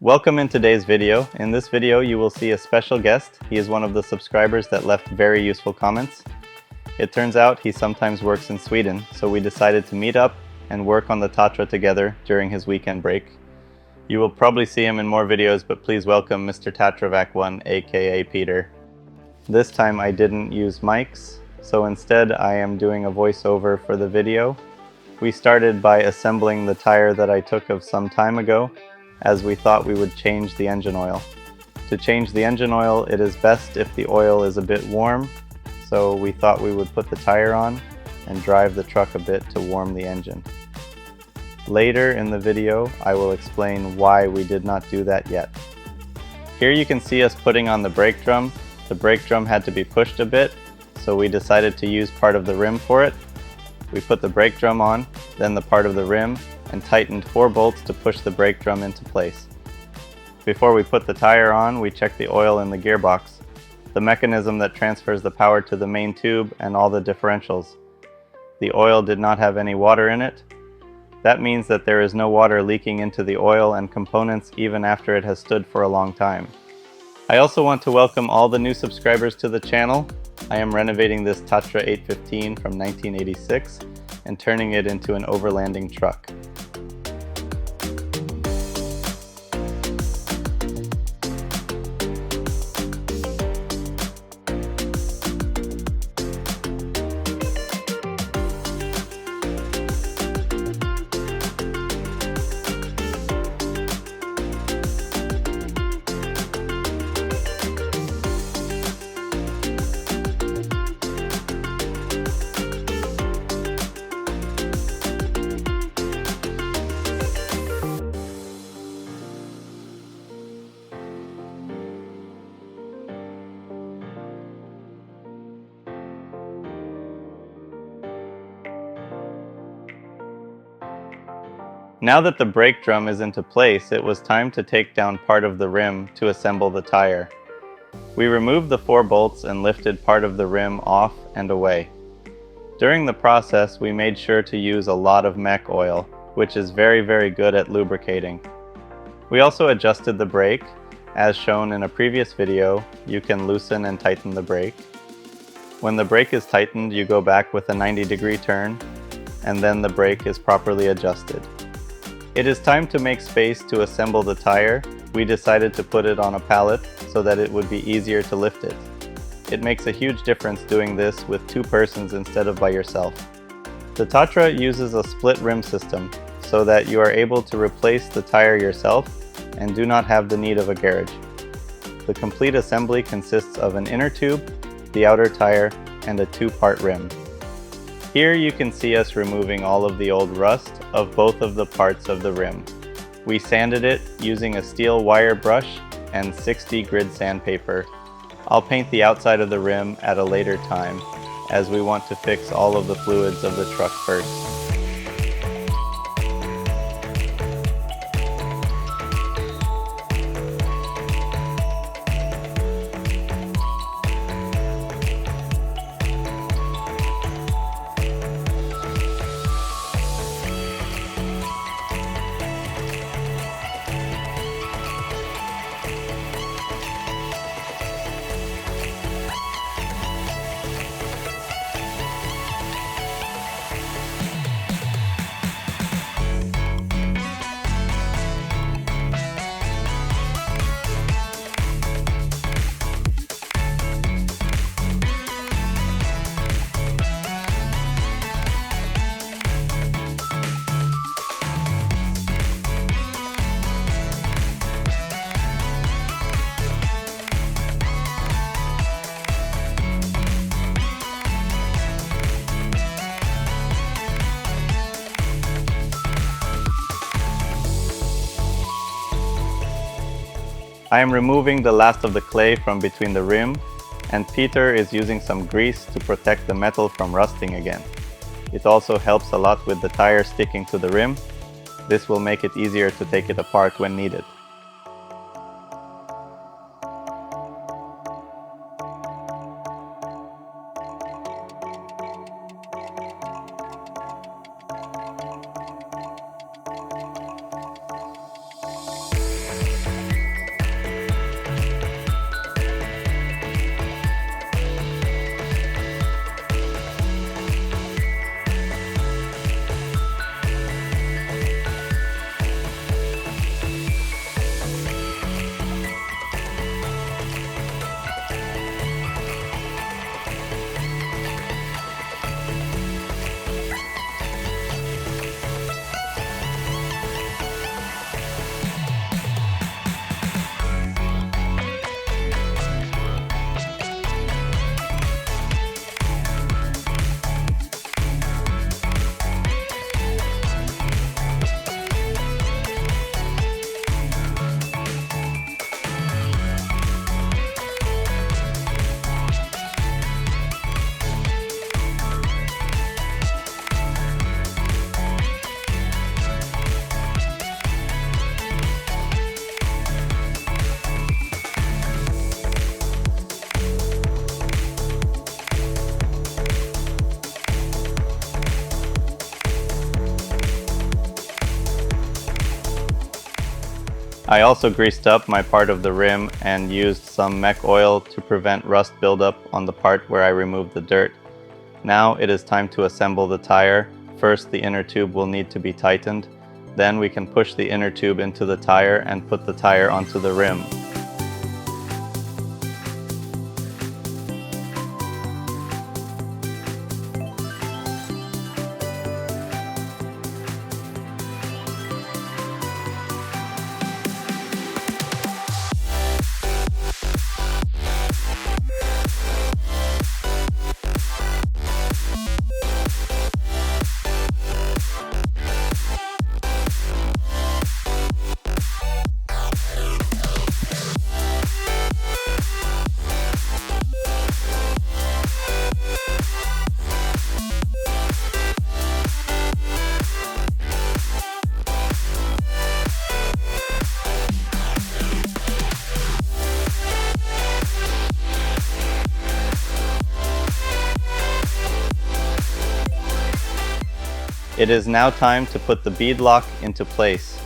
Welcome in today's video. In this video you will see a special guest. He is one of the subscribers that left very useful comments. It turns out he sometimes works in Sweden, so we decided to meet up and work on the Tatra together during his weekend break. You will probably see him in more videos, but please welcome Mr. Tatravac1, aka Peter. This time I didn't use mics, so instead I am doing a voiceover for the video. We started by assembling the tire that I took of some time ago, as we thought we would change the engine oil. To change the engine oil, it is best if the oil is a bit warm, so we thought we would put the tire on and drive the truck a bit to warm the engine. Later in the video, I will explain why we did not do that yet. Here you can see us putting on the brake drum. The brake drum had to be pushed a bit, so we decided to use part of the rim for it. We put the brake drum on, then the part of the rim, and tightened 4 bolts to push the brake drum into place. Before we put the tire on, we checked the oil in the gearbox, the mechanism that transfers the power to the main tube and all the differentials. The oil did not have any water in it. That means that there is no water leaking into the oil and components even after it has stood for a long time. I also want to welcome all the new subscribers to the channel. I am renovating this Tatra 815 from 1986 and turning it into an overlanding truck. Now that the brake drum is into place, it was time to take down part of the rim to assemble the tire. We removed the 4 bolts and lifted part of the rim off and away. During the process, we made sure to use a lot of mech oil, which is very good at lubricating. We also adjusted the brake. As shown in a previous video, you can loosen and tighten the brake. When the brake is tightened, you go back with a 90-degree turn, and then the brake is properly adjusted. It is time to make space to assemble the tire. We decided to put it on a pallet so that it would be easier to lift it. It makes a huge difference doing this with 2 persons instead of by yourself. The Tatra uses a split rim system so that you are able to replace the tire yourself and do not have the need of a garage. The complete assembly consists of an inner tube, the outer tire, and a 2-part rim. Here you can see us removing all of the old rust of both of the parts of the rim. We sanded it using a steel wire brush and 60 grit sandpaper. I'll paint the outside of the rim at a later time, as we want to fix all of the fluids of the truck first. I am removing the last of the clay from between the rim, and Peter is using some grease to protect the metal from rusting again. It also helps a lot with the tire sticking to the rim. This will make it easier to take it apart when needed. I also greased up my part of the rim and used some mech oil to prevent rust buildup on the part where I removed the dirt. Now it is time to assemble the tire. First, the inner tube will need to be tightened. Then we can push the inner tube into the tire and put the tire onto the rim. It is now time to put the bead lock into place.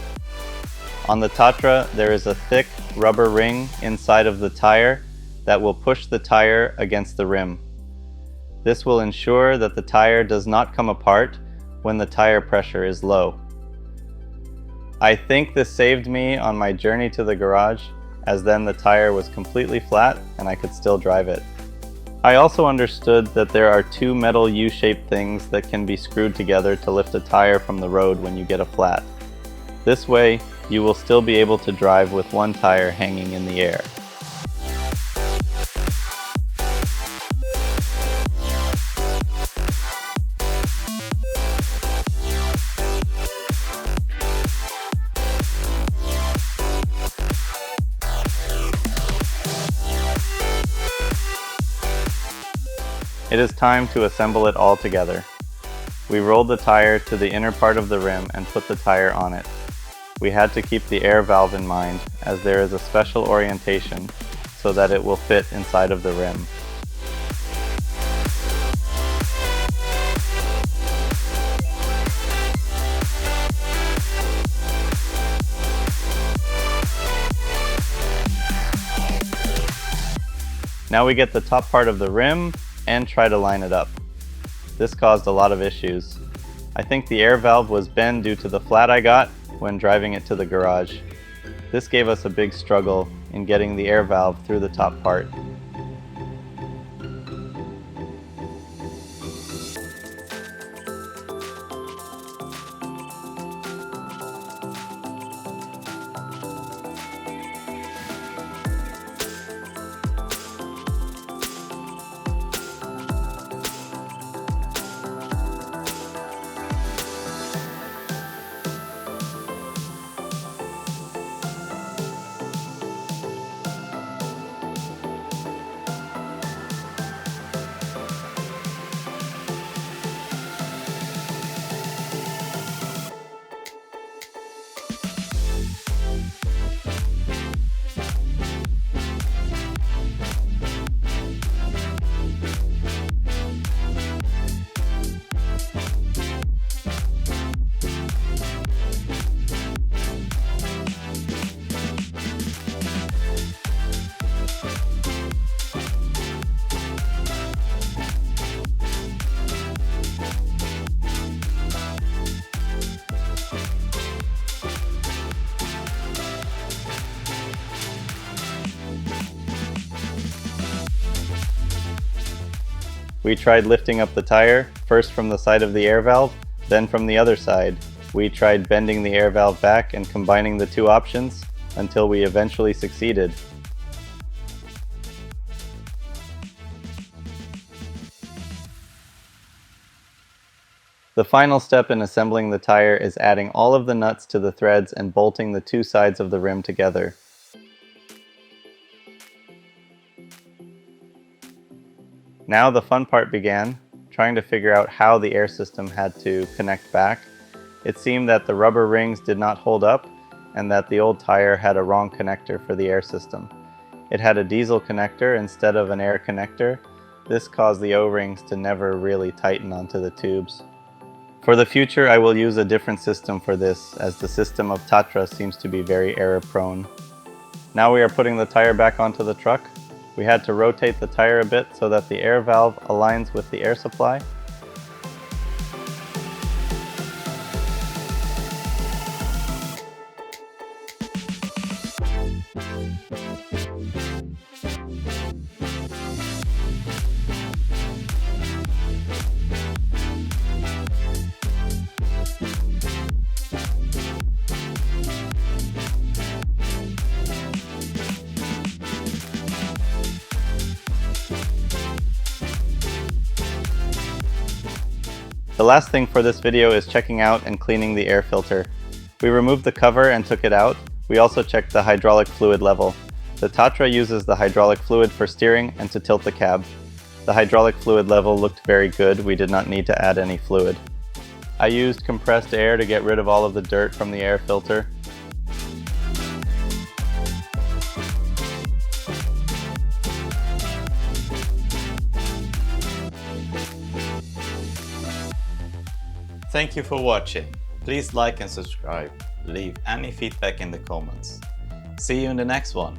On the Tatra, there is a thick rubber ring inside of the tire that will push the tire against the rim. This will ensure that the tire does not come apart when the tire pressure is low. I think this saved me on my journey to the garage, as then the tire was completely flat and I could still drive it. I also understood that there are two metal U-shaped things that can be screwed together to lift a tire from the road when you get a flat. This way, you will still be able to drive with one tire hanging in the air. It is time to assemble it all together. We rolled the tire to the inner part of the rim and put the tire on it. We had to keep the air valve in mind, as there is a special orientation so that it will fit inside of the rim. Now we get the top part of the rim and try to line it up. This caused a lot of issues. I think the air valve was bent due to the flat I got when driving it to the garage. This gave us a big struggle in getting the air valve through the top part. We tried lifting up the tire, first from the side of the air valve, then from the other side. We tried bending the air valve back and combining the two options until we eventually succeeded. The final step in assembling the tire is adding all of the nuts to the threads and bolting the two sides of the rim together. Now the fun part began, trying to figure out how the air system had to connect back. It seemed that the rubber rings did not hold up and that the old tire had a wrong connector for the air system. It had a diesel connector instead of an air connector. This caused the O-rings to never really tighten onto the tubes. For the future, I will use a different system for this, as the system of Tatra seems to be very error prone. Now we are putting the tire back onto the truck. We had to rotate the tire a bit so that the air valve aligns with the air supply. The last thing for this video is checking out and cleaning the air filter. We removed the cover and took it out. We also checked the hydraulic fluid level. The Tatra uses the hydraulic fluid for steering and to tilt the cab. The hydraulic fluid level looked very good. We did not need to add any fluid. I used compressed air to get rid of all of the dirt from the air filter. Thank you for watching. Please like and subscribe. Leave any feedback in the comments. See you in the next one.